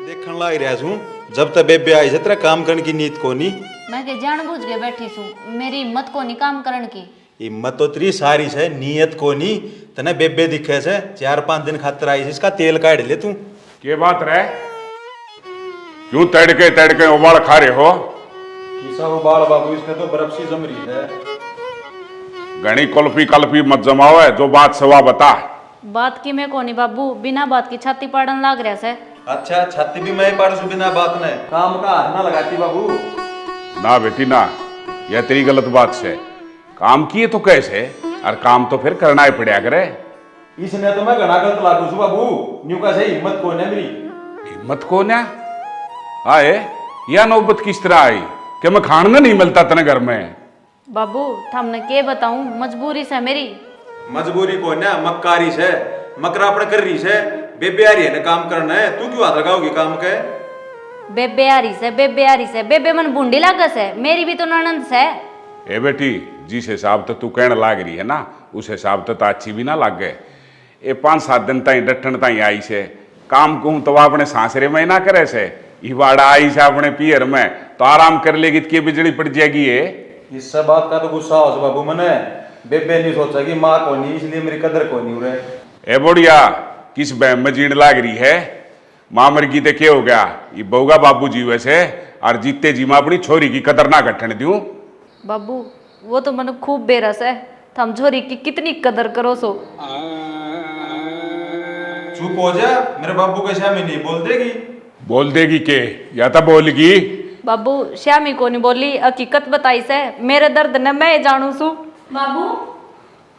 देखने लाग रहा हूँ जब तक बेबे आई से तेरा काम करने की नीयत को नहीं। मैं के जानबूझ के बैठी छू, मेरी हिम्मत को नहीं काम करण की। हिम्मत तो तेरी सारी से नीयत को नहीं। तने बेबे दिखे से 4-5 दिन खातर आई से इसका तेल काट ले तू। के बात रहे क्यों तड़के तड़के उबाल खा रहे हो? किसा वो बाल बाबू इसने तो बर्फ सी जम रही है। घनी कुल्फी कल्फी मत जमाओ है, जो बात सवा बता। बात की मैं को नहीं बाबू, बिना बात की छाती पाड़न लाग रहा से। अच्छा छाती भी मैं पाड़ सु बिना बात ने काम का हाथ ना लगाती बाबू। ना बेटी ना, यह तेरी गलत बात से। काम किए तो कैसे, और काम तो फिर करना ही पड़ा करे। इसने तो मैं घना गलत लागू सु बाबू। न्यू का से हिम्मत को ने मेरी। हिम्मत को ना आए, यह नौबत किस तरह आई कि मैं खाना नहीं मिलता तने घर में? बाबू थमने के बताऊं, मजबूरी से मेरी। मजबूरी को ना मक्कारी से मकरा अपने कर रही से। बेबे आ रही है ना काम करना है, तू क्यों हाथ लगाओगी काम के? बेबे आ रही से, बेबे आ रही से, बेबे मन बूंदी लागस है, मेरी भी तो ननंद से। ए बेटी, जिस हिसाब से तू कहने लाग रही है ना, उस हिसाब से तो अच्छी भी ना लाग गए। ये 5-7 दिन ताई डटन ताई आई से काम कहूं तो अपने सासरे में ना करे से। इवाड़ा आई से अपने पियर में तो आराम कर लेगी तो बिजली पड़ जाएगी। ये इस सब बात का तो गुस्सा हो बाबू मने। बेबे नहीं सोचा कि माँ को नहीं, इसलिए मेरी कदर को नहीं रहे। ए बोड़िया, किस बहम में जीण लाग रही है? माँ मर गई तो क्या हो गया, ये बहुगा बाबू जी वैसे। और जीते जी मैं अपनी छोरी की कदर ना घटन दूं। बाबू वो तो मन खूब बेरस है, थम छोरी की कितनी कदर करो सो। चुप हो जा, मेरे बाबू के सामने नहीं बोल देगी। बोल देगी के या तो बोलगी? बाबू श्यामी को नहीं बोली, हकीकत बताई से, मेरे दर्द ने मैं जानू सू। बाबू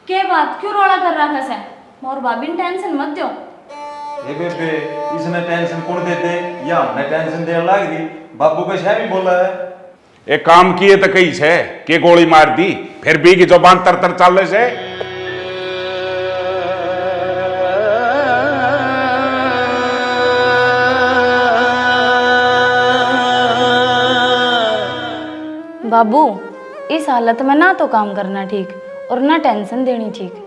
के बात क्यों रोड़ा कर रहा है? मोर भाभी ने टेंशन मत दो। ए बेबे, इसने टेंशन कौन देते या हमने टेंशन देने लाग दी? बाबू के सामने बोला है। एक काम किए तो कही से के गोली मार दी, फिर भी की जुबान तर तर चल से। बाबू इस हालत में ना तो काम करना ठीक और ना टेंशन देनी ठीक।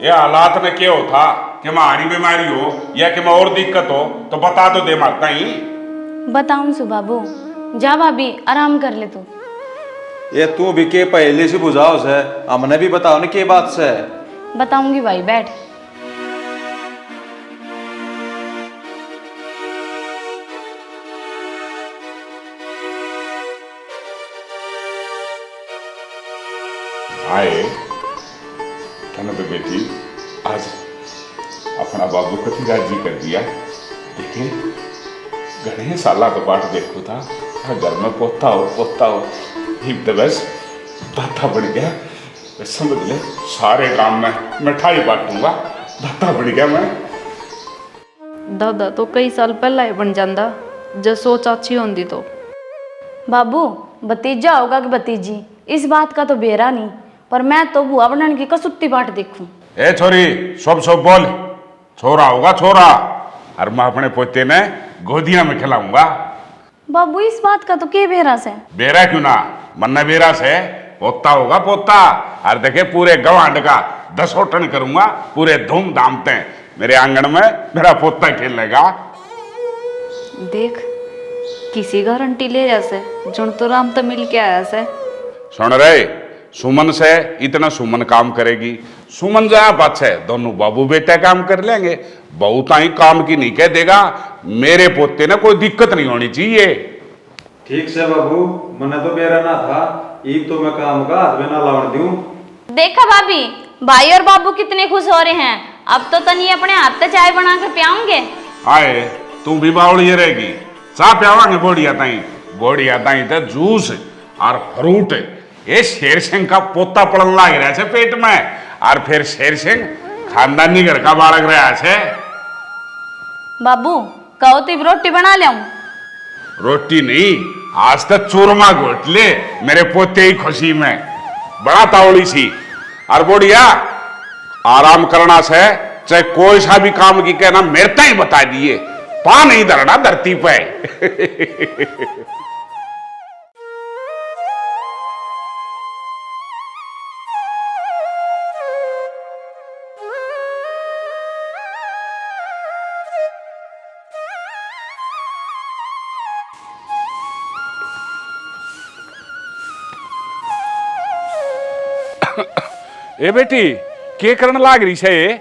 ये हालात में क्या होता कि हमारी बीमारी हो या कि मैं और दिक्कत हो तो बता तो दे मारता ही। बताऊं सु बाबू, जा भाभी आराम कर ले तू। ये तू भी के पहले से बुझाओ से, हमने भी बताओ ना के बात से। बताऊंगी भाई, बैठ। आए कहना तो बेटी, आज अपना बाबू को राजी कर दिया। देखिए घने साला तो बाट देखो था, घर में पोता हो हिम तो बस दाता बढ़ गया। बस समझ ले, सारे काम में मिठाई बांटूंगा, दाता बढ़ गया मैं। दादा तो कई साल पहला ही बन जाता, जो सोच अच्छी होंगी तो। बाबू भतीजा होगा कि भतीजी, इस बात का तो बेरा नहीं, पर मैं तो बुआ बनने की कसुत्ती बाट देखूं। ए छोरी, सब बोल, छोरा होगा छोरा, और मैं अपने पोते ने गोदिया में खिलाऊंगा। बाबू इस बात का तो के बेरा से? बेरा क्यों ना, मन्ना बेरा से पोता होगा पोता। और देखे पूरे गवांड का 10 टन करूंगा, पूरे धूमधाम से मेरे आंगन में मेरा पोता खेलेगा। देख किसी गारंटी ले जैसे जुन तो राम तो मिल के आया से। सुन रहे, सुमन से इतना सुमन काम करेगी, सुमन जहाँ बात है दोनों बाबू बेटा काम कर लेंगे। बहुत ही काम की नहीं कह देगा, मेरे पोते ने कोई दिक्कत नहीं होनी चाहिए। ठीक से बाबू, मने तो बेरा ना था, एक तो मैं काम का हाथ में ना लावन दूं। देखा भाभी, भाई और बाबू कितने खुश हो रहे हैं। अब तो तनी अपने हाथ से चाय बना के पियाओगे। आए तू भी बावड़ी रहेगी, चाह पियावांगे बोड़िया ताई तो जूस और फ्रूट। ये शेर सिंह का पोता पड़न लाग रहा है पेट में, और फिर शेर सिंह खानदानी घर का बालक रहा है। बाबू कहो तो रोटी बना ले। रोटी नहीं, आज तक चूरमा घोट ले मेरे पोते ही खुशी में, बड़ा तावड़ी सी। और बोड़िया आराम करना से, चाहे कोई सा भी काम की कहना मेरे ही बता दिए, पा नहीं धरना धरती पे। ए बेटी के करण लाग रही है ये?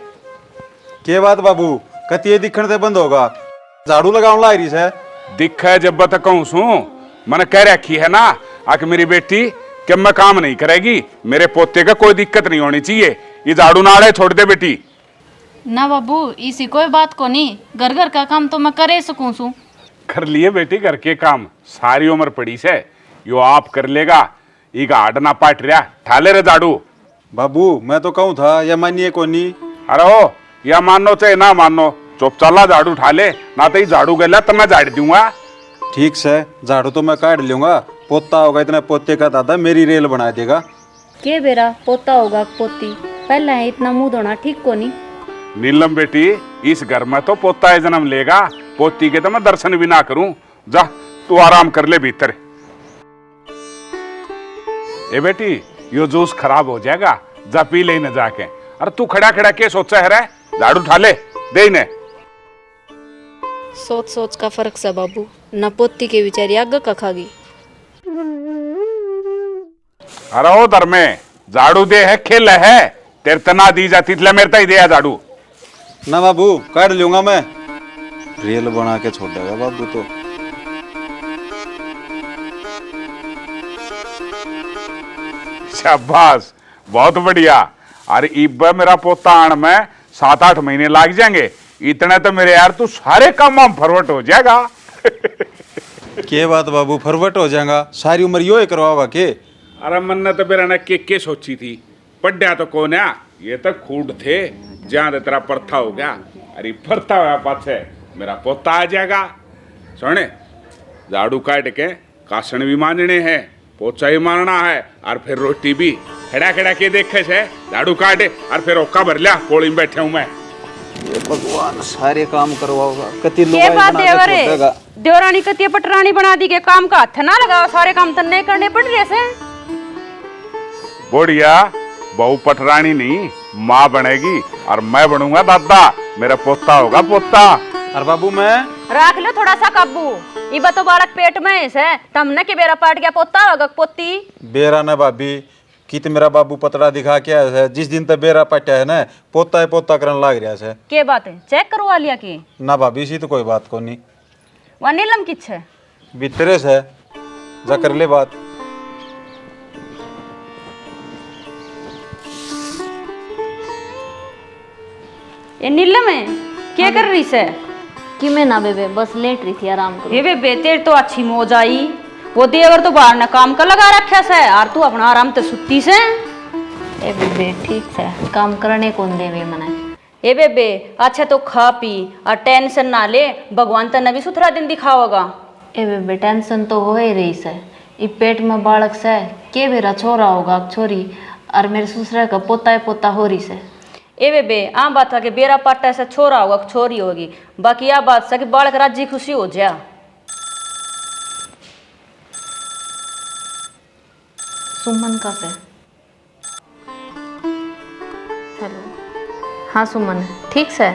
के बात बाबू कति ये दिखण से बंद होगा झाड़ू लगाउन लाग रही है। दिखे जब तक कहूं सू मैंने कह रखी है ना आके मेरी बेटी कि मैं काम नहीं करेगी, मेरे पोते का कोई दिक्कत नहीं होनी चाहिए, ये झाड़ू नाड़े छोड़ दे बेटी। ना बाबू इसी कोई बात को नहीं, घर घर का काम तो मैं करे सकूं सू। कर लिए बेटी घर के काम, सारी उम्र पड़ी से यो आप कर लेगा, ई हाड ना पाट रहा ठाले रे झाड़ू। बाबू मैं तो कहूँ था या मानिए को नहीं। अरे हो या मानो चाहे ना मानो चुप चला झाड़ू ठाले, ना तो झाड़ू गला तो मैं झाड़ दूंगा। ठीक से झाड़ू तो मैं काट लूंगा, पोता होगा इतना पोते का दादा मेरी रेल बना देगा। के बेरा पोता होगा पोती, पहले है इतना मुंह धोना ठीक को नहीं। नीलम बेटी इस घर में तो पोता है जन्म लेगा, पोती के तो मैं दर्शन भी ना करूं, जा तू आराम कर ले भीतर। ए बेटी यो जूस खराब हो जाएगा, जा पी ले न जाके। अरे तू खड़ा खड़ा के सोचा है रे, झाड़ू उठा ले दे इन्हें। सोच सोच का फर्क सा बाबू, न पोती के बेचारी आग का खागी। अरे ओ दर में झाड़ू दे है खेल है, तेरे तना दी जाती इसलिए मेरे ता ही दिया झाड़ू। ना बाबू काट लूंगा मैं, रेल बना के छोड़ देगा बाबू तो। शाबाश बहुत बढ़िया। अरे इब मेरा पोता आन में 7-8 महीने लाग जाएंगे, इतने तो मेरे यार तू सारे काम में फॉरवर्ड हो जाएगा। के बात बाबू फरवट हो जाएगा, सारी उम्र यो ही करवाओगा के। अरे मन्ना तो मेरा ने के सोची थी, पढ़ा तो कौन है, ये तो खूड थे जहां तो तेरा परथा हो गया। अरे परथा हुआ पाछे मेरा पोता आ जाएगा। सुने झाड़ू काट के कासन भी मानने हैं, पोचा ही मारना है, और फिर रोटी भी खड़ा खड़ा के देखे से झाड़ू काटे और फिर ओका भर लिया, कोड़ी में बैठे हूं मैं। ये भगवान सारे काम करवाओगा, कति के बात देवरे देवरानी कति पटरानी बना दी के काम का हाथ ना लगाओ, सारे काम तो नहीं करने पड़ रहे से। बोढ़िया बहू पटरानी नहीं माँ बनेगी और मैं बनूंगा दादा, मेरा पोता होगा पोता। अरे बाबू मैं रख लो थोड़ा सा काबू, इबा तो बालक पेट में है तमने के बेरा पाट गया पोता होगा पोती। बेरा ना भाभी कि तो मेरा बाबू पतड़ा दिखा के आया है, जिस दिन तक बेरा पटा है ना पोता है पोता करने लाग रहा है। के बात है चेक करवा लिया की ना भाभी सी तो कोई बात को नहीं, वह नीलम किछ है भीतरे से जा कर ले बात। ये नीलम है क्या कर रही से? कि मैं ना बेबे बस लेट रही थी आराम करो। ये बे तेरे तो अच्छी मौज आई, वो देवर तो बाहर ना काम का लगा रखा से और तू अपना आराम ते सुती से। ए बेबे ठीक है, काम करने कौन देवे मने। ए बेबे अच्छा तो खा पी और टेंशन ना ले, भगवान तेने भी सुथरा दिन दिखाओगा। ए बेबे टेंशन तो हो ही रही से, ई पेट में बालक से के मेरा छोरा होगा छोरी, और मेरे ससुर का पोता है पोता हो रही से। ए बेबे आ बात है कि बेरा पाटा से छोरा होगा छोरी होगी, बाकी आ बात है कि बालक राजी खुशी हो जा। सुमन का से हेलो, हाँ सुमन ठीक से।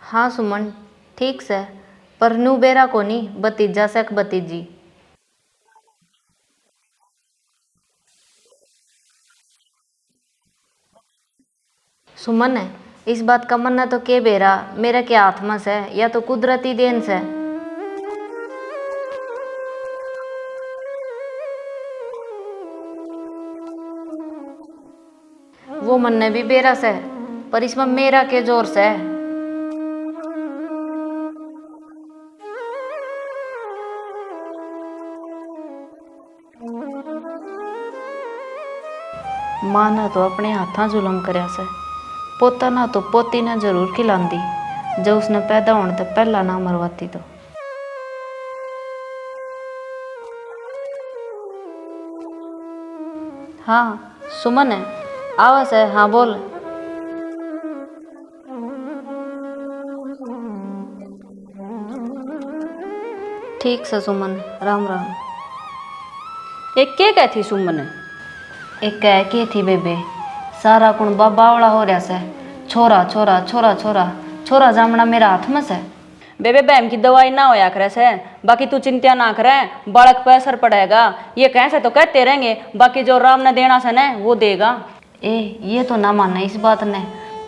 हाँ सुमन ठीक से, पर नू बेरा को नहीं भतीजा से भतीजी। सुमन है इस बात का मन्ना तो के बेरा मेरा क्या हाथ में से, या तो कुदरती देन से। वो मन्ने भी बेरा से, पर इसमें मेरा के जोर से। माँ ने तो अपने हाथा जुलम करया से, पोता ना तो पोती ने जरूर खिलांदी, जो उसने पैदा होने तो पहला ना मरवाती तो। हाँ सुमन है आवाज है, हाँ बोल। ठीक से सुमन, राम राम। एक के कहती सुमन है? एक कह के थी बेबे, सारा कुण बाबावड़ा हो रहा से, छोरा छोरा छोरा छोरा छोरा जामना मेरा हाथ में से। बेबे बहन की दवाई ना होया करे से, बाकी तू चिंता ना करे, बालक पे असर पड़ेगा। ये कैसे तो कहते रहेंगे, बाकी जो राम ने देना से न वो देगा। ए ये तो ना माना इस बात ने,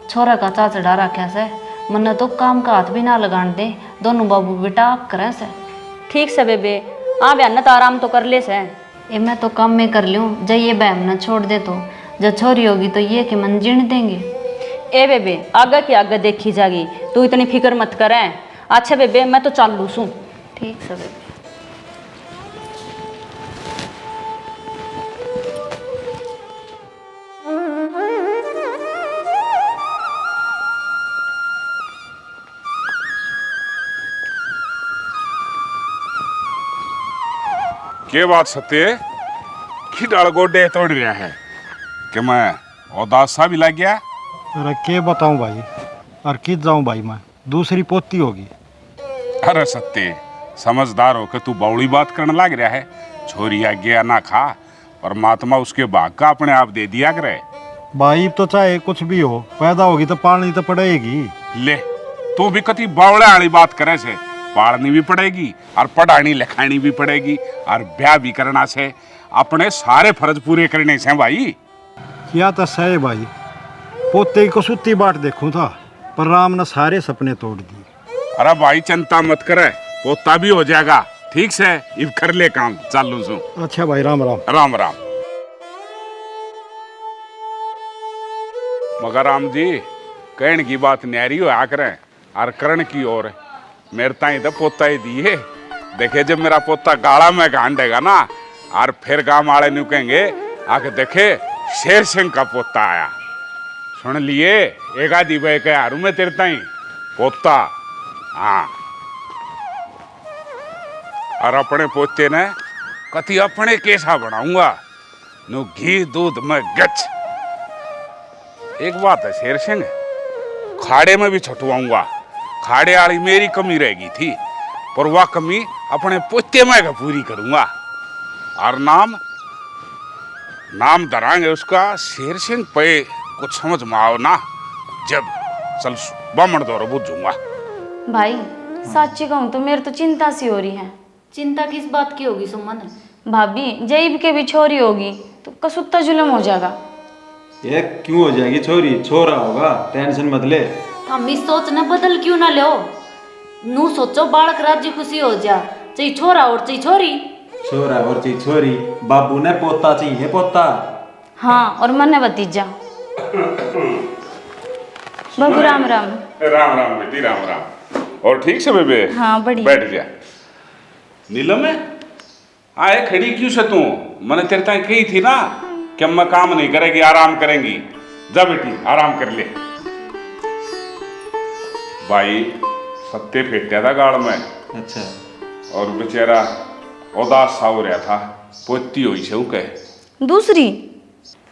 छोरा का चा चढ़ा रखा से, मन्ने तो काम का हाथ भी ना लगान दे, दोनों बाबू बेटा आप करें से। ठीक से बेबे, हाँ बहन तो आराम तो कर ले से। ए मैं तो काम में कर लूँ, जब ये बहन न छोड़ दे तो जब छोरी होगी तो ये कि मन जीण देंगे। ए बेबे आगे की आगे देखी जागी, तू इतनी फिक्र मत करें। अच्छा बेबे मैं तो चालू सू। ठीक से बेबी। के बात सत्य की डाल गोडे तोड़ रहा है कि मैं उदास सा भी लग गया। अरे के बताऊं भाई, और कित जाऊं भाई, मैं दूसरी पोती होगी। अरे सत्य समझदार हो के तू बौड़ी बात करने लग रहा है। छोरी आज्ञा ना खा, परमात्मा उसके भाग का अपने आप दे दिया करे। भाई तो चाहे कुछ भी हो, पैदा होगी तो पालनी तो पड़ेगी। ले तू भी कति बावड़े वाली बात करे से, पालनी भी पड़ेगी और पढ़ानी लिखानी भी पड़ेगी और ब्याह भी करना से, अपने सारे फर्ज पूरे करने से भाई। क्या तो सही भाई, पोते को सुत्ती बाट देखूं था, पर राम ने सारे सपने तोड़ दिए। अरे भाई चिंता मत करे, पोता भी हो जाएगा। ठीक से इब कर ले काम, चालू सू। अच्छा भाई, राम राम। राम राम। मगर राम जी कहने की बात न्यारी हो करें और करण की ओर मेरे ताई तो पोता ही दिए। देखे जब मेरा पोता गाड़ा में गांडेगा ना, और फिर गांव वाले न्यू कहेंगे आके देखे शेर सिंह का पोता आया। सुन लिए एक आधी भाई के हारू में तेरे ताई पोता। हाँ, और अपने पोते ने कति अपने कैसा बनाऊंगा, नु घी दूध में गच। एक बात है शेर सिंह, खाड़े में भी छटवाऊंगा। खाड़े वाली मेरी कमी रहेगी थी, पर वह कमी अपने पोते में का पूरी करूंगा। और नाम धरांगे उसका शेर सिंह पे। कुछ समझ में आओ ना, जब चल बामण दौर बुझूंगा। भाई सच्ची कहूँ तो मेरे तो चिंता सी हो रही है। चिंता किस बात की होगी सुमन? भाभी जईब के भी छोरी होगी तो कसुत्ता जुलम हो जाएगा। ये क्यों हो जाएगी छोरी, छोरा होगा, टेंशन मत ले। हम इस सोच न बदल क्यों ना लो? नू सोचो बालक राज्य खुशी हो जा, चाहे छोरा और चाहे छोरी। छोरा और चाहे छोरी, बाबू ने पोता चाहिए पोता। हाँ, और मन भतीजा। बाबू राम राम। राम राम बेटी, राम राम। और ठीक से बेबे? हाँ बढ़िया। बैठ जा। नीलम है आए खड़ी क्यों से तू? मैंने तेरे ताई कही थी ना कि मैं काम नहीं करेगी, आराम करेंगी। जा बेटी आराम कर ले। भाई सत्ते फेंटा था गाड़ में। अच्छा। और बेचारा उदास सा हो रहा था, पोती हुई से कहे दूसरी।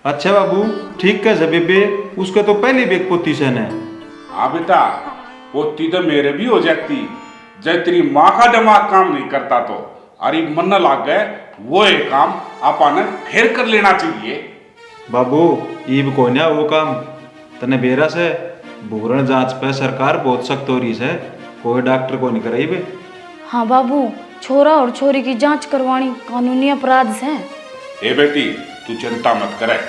अच्छा बाबू ठीक कैसे बेबे, उसके तो पहले भी एक पोती सन है। हाँ बेटा, पोती तो मेरे भी हो जाती, जब तेरी माँ का दिमाग काम नहीं करता तो। अरे मन न लाग गए वो एक काम आपने फिर कर लेना चाहिए। बाबू ईब को ना वो काम तने बेरा से भूरण जांच पे सरकार बहुत सख्त हो रही है, कोई डॉक्टर को नहीं कराई बे। हाँ बाबू, छोरा और छोरी की जांच करवानी कानूनी अपराध है। ए बेटी तू चिंता मत करे,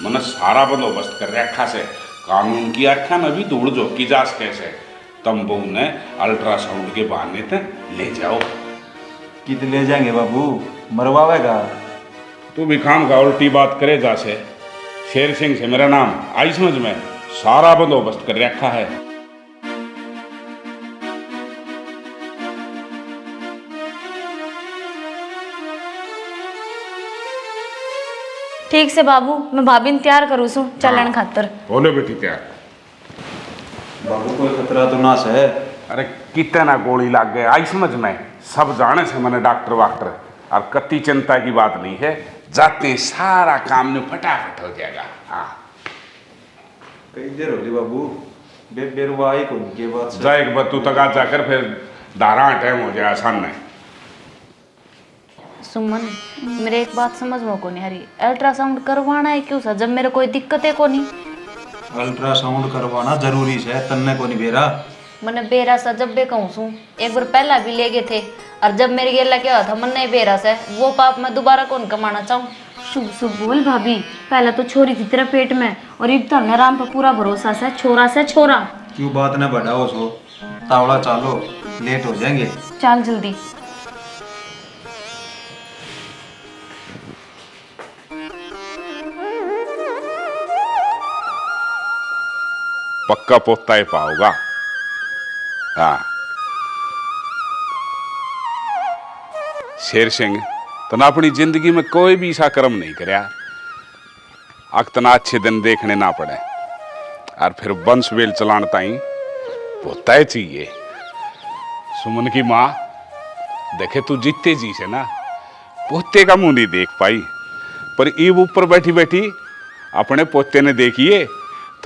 मैंने सारा बंदोबस्त कर रखा से। कानून की आख्या में भी धूड़ झोंकी जा कैसे, तम बहू ने अल्ट्रासाउंड के बहाने तक ले जाओ। कित ले जाएंगे बाबू, मरवावेगा। तू भी काम का उल्टी बात करेगा से। शेर सिंह से मेरा नाम आई समझ में, सारा बंदोबस्त कर रखा है। ठीक से बाबू, मैं भाभी ने तैयार करूँ सू चलन खातर। बोलो बेटी क्या? बाबू कोई खतरा तो ना है। अरे कितना गोली लग गए आई समझ में, सब जाने से मैंने डॉक्टर वाक्टर। और कति चिंता की बात नहीं है, जाते सारा काम ने फटाफट हो जाएगा। हाँ कई देर होली बाबू, बेरुआ आई को के बात से। जाए बत्तू तक आ जाकर फिर धारा टाइम हो जाए आसान नहीं। सुमन मेरे एक बात समझ में को नहीं आ रही, अल्ट्रासाउंड करवाना है क्यों सा जब मेरे कोई दिक्कत है को नहीं? अल्ट्रासाउंड करवाना जरूरी है, तन्ने को नहीं बेरा। मैंने बेरा सा जब भी कहूँ सू एक बार पहला भी ले गए थे, और जब मेरे गेला क्या हुआ था मन नहीं बेरा से, वो पाप मैं दोबारा कौन कमाना चाहूँ। शुभ शुभ बोल भाभी, पहले तो छोरी थी तेरे पेट में और अब तो हमने राम पर पूरा भरोसा से छोरा। क्यों बात न बढ़ाओ सो, तावड़ा चालो, लेट हो जाएंगे। चल जल्दी। पक्का पोता ही पाओगा। हाँ, शेर सिंह तना अपनी जिंदगी में कोई भी ऐसा कर्म नहीं करया अक्तना अच्छे दिन देखने ना पड़े, और फिर वंश वेल चलान ताई पोता ही चाहिए। सुमन की माँ देखे तू जीते जी से ना पोते का मुंह नहीं देख पाई, पर ईब ऊपर बैठी बैठी अपने पोते ने देखिए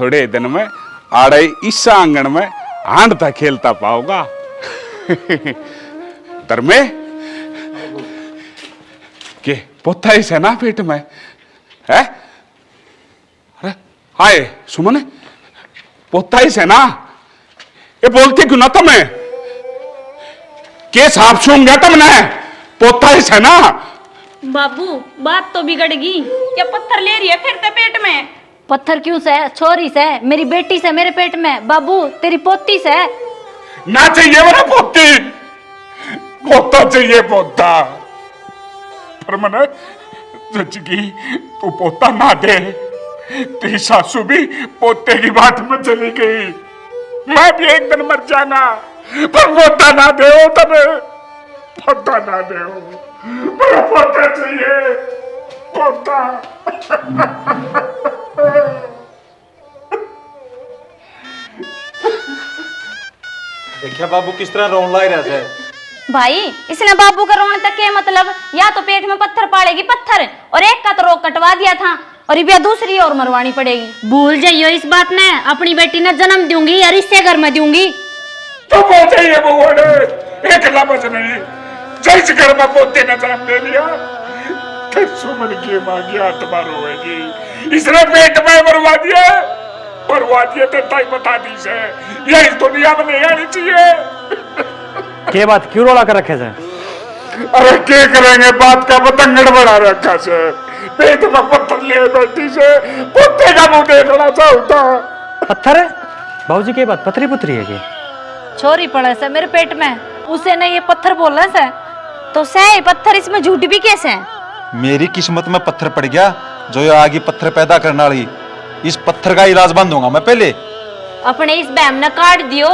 थोड़े दिन में आड़े इस आंगन में हांडता खेलता पाओगा। धर्मे के पोता ही से ना पेट में है? अरे हाय सुमन, पोता ही से ना, ये बोलते क्यों ना तुम्हें? के साफ सूंगा तुमने? पोता ही से ना। बाबू बात तो बिगड़गी, क्या पत्थर ले रही है फिर ते पेट में? पत्थर क्यों से? छोरी से, मेरी बेटी से मेरे पेट में। बाबू तेरी पोती से। ना चाहिए मेरा पोती, पोता चाहिए पोता। पर मैंने जचगी तू पोता ना दे, तेरी सासू भी पोते की बात में चली गई, मैं भी एक दिन मर जाना, पर पोता ना दे हो तुम्हें, पोता ना दे हो, मेरा पोता चाहिए पोता। देखिए बाबू किस तरह रोन लाई रहा है। भाई इसने बाबू का रोने तक क्या मतलब? या तो पेट में पत्थर पाड़ेगी पत्थर, और एक का तो रोक कटवा दिया था, और ये दूसरी और मरवानी पड़ेगी। भूल जाइयो इस बात ने, अपनी बेटी ने जन्म दूंगी और इससे घर में दूंगी। तो वो चाहिए बउआ ने, एक लफ्ज नहीं, जिस घर में पोते ने जन्म ले लिया, फिर सुमन की मां की आत्मा रोएगी। इसने पेट में मरवा दिया तो ताई बता दी से, ये इस दुनिया में नहीं आनी चाहिए। के बात क्यों रोला कर रखे से? अरे क्या करेंगे, बात का पतंगड़ बना रखा से, पेट में पत्थर लिए बैठी से, पोते का मुंह देखना चाहता। पत्थर है बाबूजी, के बात पथरी पुथरी है? छोरी पड़े से मेरे पेट में, उसे ने ये पत्थर बोला से। तो सही पत्थर इसमें झूठ भी कैसे है? मेरी किस्मत में पत्थर पड़ गया, जो ये आगे पत्थर पैदा करने वाली, इस पत्थर का इलाज बंद होगा मैं पहले। अपने इस बहम ने काट दियो,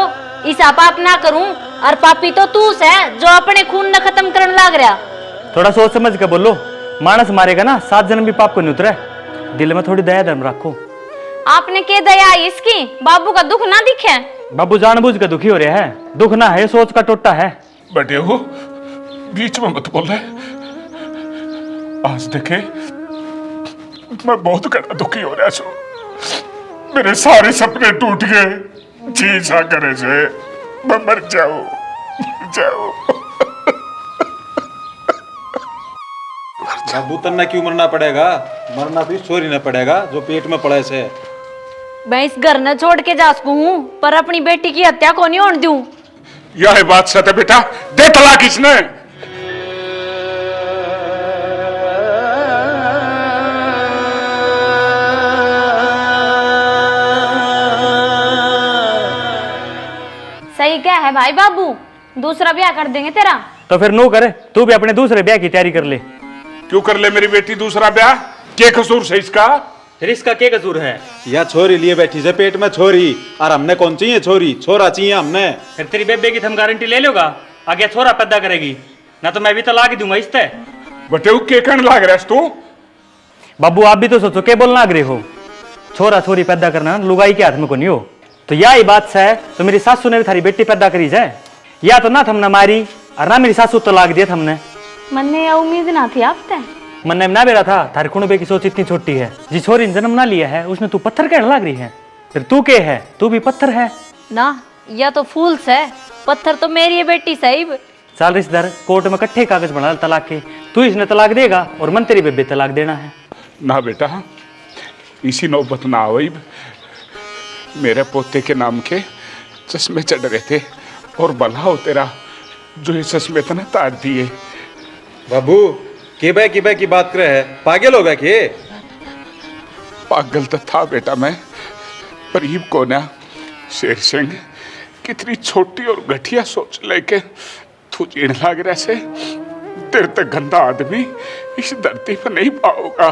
इस पाप ना करूं, और पापी तो तू से जो अपने खून न खत्म करने लाग रहा। थोड़ा सोच समझ के बोलो, मानस मारेगा ना 7 जन्म भी पाप को नहीं उतरे। दिल में थोड़ी दया धर्म रखो। आपने के दया इसकी, बाबू का दुख ना दिखे? बाबू जानबूझ के दुखी हो रहे हैं, दुख ना है, सोच का टोटा है। बटे हो बीच में मत बोल रहे, आज देखे मैं बहुत गड़ा दुखी हो रहा हूँ, मेरे सारे सपने टूट गए, जी सा करे से मैं मर जाऊं। बाबू तन्ना क्यों मरना पड़ेगा? मरना भी छोरी न पड़ेगा जो पेट में पड़े से। मैं इस घर न छोड़ के जा सकूं हूं, पर अपनी बेटी की हत्या को नहीं होने दूं। यह बात सच है बेटा, दे तलाक इसने। सही क्या है भाई बाबू, दूसरा ब्याह कर देंगे तेरा। तो फिर नो करे, तू भी अपने दूसरे ब्याह की तैयारी कर ले। क्यों कर ले मेरी बेटी दूसरा ब्याह? क्या कसूर से इसका? फिर इसका क्या कसूर है? या छोरी लिए बैठी से पेट में छोरी, और हमने कौन चाहिए छोरी? छोरा चाहिए हमने। फिर तेरी बेबे की हम गारंटी ले लोगा आगे छोरा पैदा करेगी ना, तो मैं भी तलाक ही दूंगा इससे। बटे वो के कहने लाग रहा है तू? बाबू आप भी तो सोचो, क्या बोलना आग्रह हो? छोरा छोरी पैदा करना लुगाई के हाथ में को नहीं हो। तो यही बात है, तो मेरी सासू ने भी थारी बेटी पैदा करी जाए, या तो ना थमने मारी और ना मेरी सासू तलाक दिया थमने। मन में यह उम्मीद ना थी आपसे। मन में ना बेरा था, थारी कुणबे की सोच इतनी छोटी है, जिस छोरी ने जन्म ना लिया है उसने तू पत्थर कहने लग रही है। फिर तू के है? तू भी पत्थर है ना, या तो फूल से, पत्थर तो मेरी है बेटी साहिब। चल रिश्तेदार कोर्ट में इकट्ठे कागज बना तलाक के, तू इसने तलाक देगा और मन तेरी बेबे तलाक देना है। ना बेटा, इसी नौबत ना आई, मेरे पोते के नाम के चश्मे चढ़ रहे थे और भला हो तेरा जो ये चश्मे तना तार दिए। बाबू की बात करे है, पागल होगा के? पागल तो था बेटा मैं, पर ये को ना शेर सिंह कितनी छोटी और घटिया सोच लेके तू जीण लाग रहा से। तेरे तक गंदा आदमी इस धरती पर नहीं पाओगा।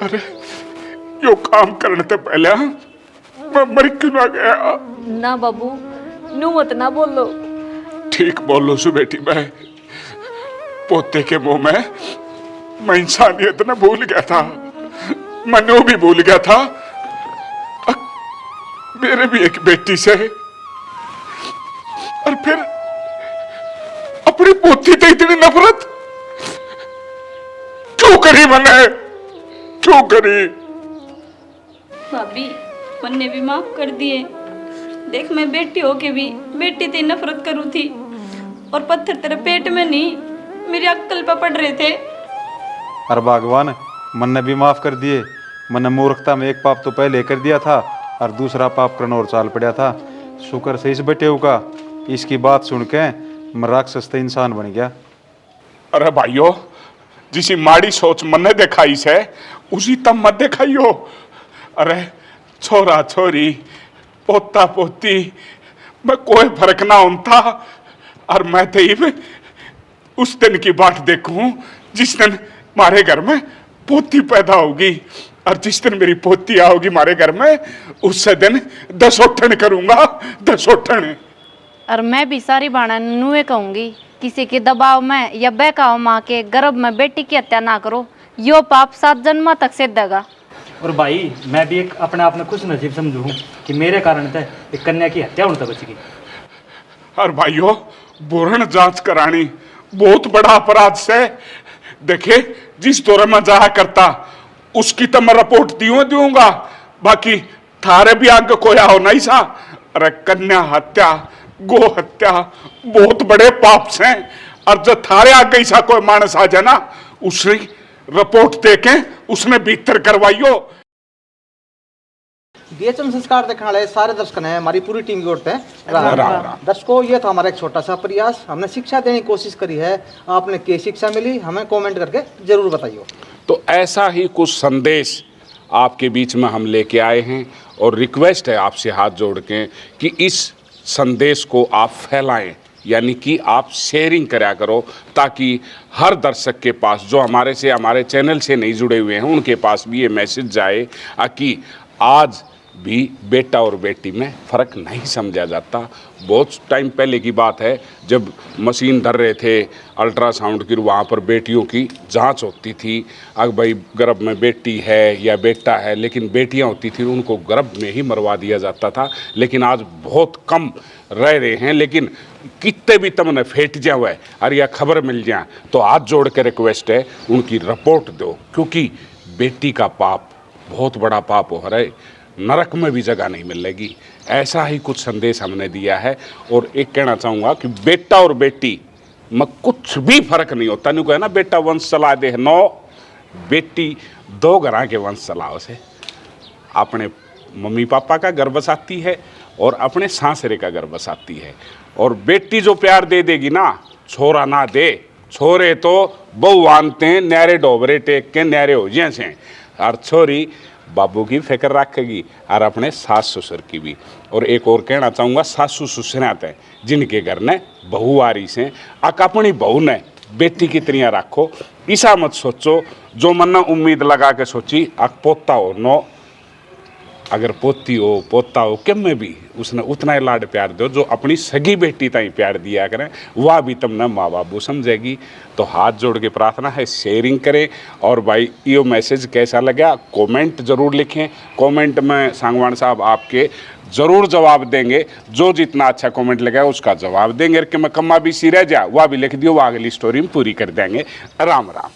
अरे यो काम करने से पहले मैं मर क्यों ना गया। ना बाबू, नू मत ना बोलो। ठीक बोलो सु बेटी, मैं पोते के मुंह में मैं इंसानियत न भूल गया था, मनु भी भूल गया था। मेरे भी एक बेटी से, और फिर अपनी पोती से इतनी नफरत क्यों करी मैंने, क्यों करी? भाभी मन्ने भी माफ कर दिए। देख मैं बेटी होके भी बेटी ते नफरत करूँ थी, और पत्थर तेरे पेट में नहीं मेरी अक्कल पे पड़ रहे थे। अरे भगवान, मन ने भी माफ कर दिए। मन ने मूर्खता में एक पाप तो पहले कर दिया था और दूसरा पाप करने और चाल पड़ा था। शुक्र से इस बेटे का इसकी बात सुन के मैं राक्षस से इंसान बन गया। अरे भाइयों, जिसी माड़ी सोच मन ने दिखाई से उसी तब मत दिखाइयो। अरे छोरा छोरी पोता पोती मैं कोई फर्क ना होता, और मैं तो उस दिन की बात देखूं जिस दिन मारे घर में पोती पैदा होगी, और जिस दिन मेरी पोती आओगी मारे घर में उस दिन 10 उठन करूंगा, 10 उठन। और मैं भी सारी बाणा नुए कहूंगी, किसी के दबाव में या बहकाव माँ के गर्भ में बेटी की हत्या ना करो, यो पाप 7 जन्म तक सिद्धेगा। और भाई मैं भी एक अपने आप में खुश नसीब समझू कि मेरे कारण से एक कन्या की हत्या होने तक बच गई। और भाइयों, बोरण जांच करानी बहुत बड़ा अपराध से। देखे जिस दौरे में जाया करता उसकी तो मैं रिपोर्ट दूंगा, बाकी थारे भी आगे कोया हो नहीं सा। अरे कन्या हत्या, गो हत्या बहुत बड़े पाप से, और जब थारे आगे ऐसा कोई मानस आ जाए ना, उसने रिपोर्ट देके उसने भीतर करवाइयो। बीएचएम संस्कार देखने वाले सारे दर्शक हैं, हमारी पूरी टीम की ओर से राम। दर्शकों, ये था हमारा एक छोटा सा प्रयास। हमने शिक्षा देने की कोशिश करी है। आपने क्या शिक्षा मिली हमें कमेंट करके जरूर बताइए। तो ऐसा ही कुछ संदेश आपके बीच में हम लेके आए हैं, और रिक्वेस्ट है आपसे हाथ जोड़ के कि इस संदेश को आप फैलाएं, यानी कि आप शेयरिंग करा करो, ताकि हर दर्शक के पास जो हमारे चैनल से नहीं जुड़े हुए हैं उनके पास भी ये मैसेज जाए कि आज भी बेटा और बेटी में फ़र्क नहीं समझा जाता। बहुत टाइम पहले की बात है, जब मशीन धर रहे थे अल्ट्रासाउंड की, वहाँ पर बेटियों की जांच होती थी। अब भाई गर्भ में बेटी है या बेटा है, लेकिन बेटियाँ होती थी उनको गर्भ में ही मरवा दिया जाता था। लेकिन आज बहुत कम रह रहे हैं, लेकिन कितने भी तुमने फेंट जाए हुआ है और यह खबर मिल जाए तो हाथ जोड़ के रिक्वेस्ट है उनकी रिपोर्ट दो, क्योंकि बेटी का पाप बहुत बड़ा पाप हो रहा है, नरक में भी जगह नहीं मिलेगी। ऐसा ही कुछ संदेश हमने दिया है। और एक कहना चाहूँगा कि बेटा और बेटी में कुछ भी फर्क नहीं होता। नहीं कहे ना बेटा वंश चला दे, नो, बेटी 2 घरां के वंश चलाओ से। अपने मम्मी पापा का घर बसाती है और अपने सासरे का घर बसाती है। और बेटी जो प्यार दे देगी ना, छोरा ना दे, छोरे तो बहु आनते हैं न्यारे डोबरे टेक के न्यारे हो जैसे, और छोरी बाबू की फिक्र रखेगी और अपने सास ससुर की भी। और एक और कहना चाहूँगा, सासू ससुरात हैं जिनके घर ने बहू आ रही से, अपनी बहू ने बेटी की तरह रखो। ऐसा मत सोचो जो मन ने उम्मीद लगा के सोची पोता हो, नो, अगर पोती हो पोता हो किम में भी उसने उतना ही लाड प्यार दो जो अपनी सगी बेटी ताई प्यार दिया करें, वह भी तुमने माँ बाबू समझेगी। तो हाथ जोड़ के प्रार्थना है शेयरिंग करें। और भाई ये मैसेज कैसा लगा कमेंट जरूर लिखें। कमेंट में सांगवान साहब आपके ज़रूर जवाब देंगे, जो जितना अच्छा कमेंट लगा उसका जवाब देंगे। कि मैं कम्मा भी सी रह जा वह भी लिख दियो, वह अगली स्टोरी में पूरी कर देंगे। राम राम।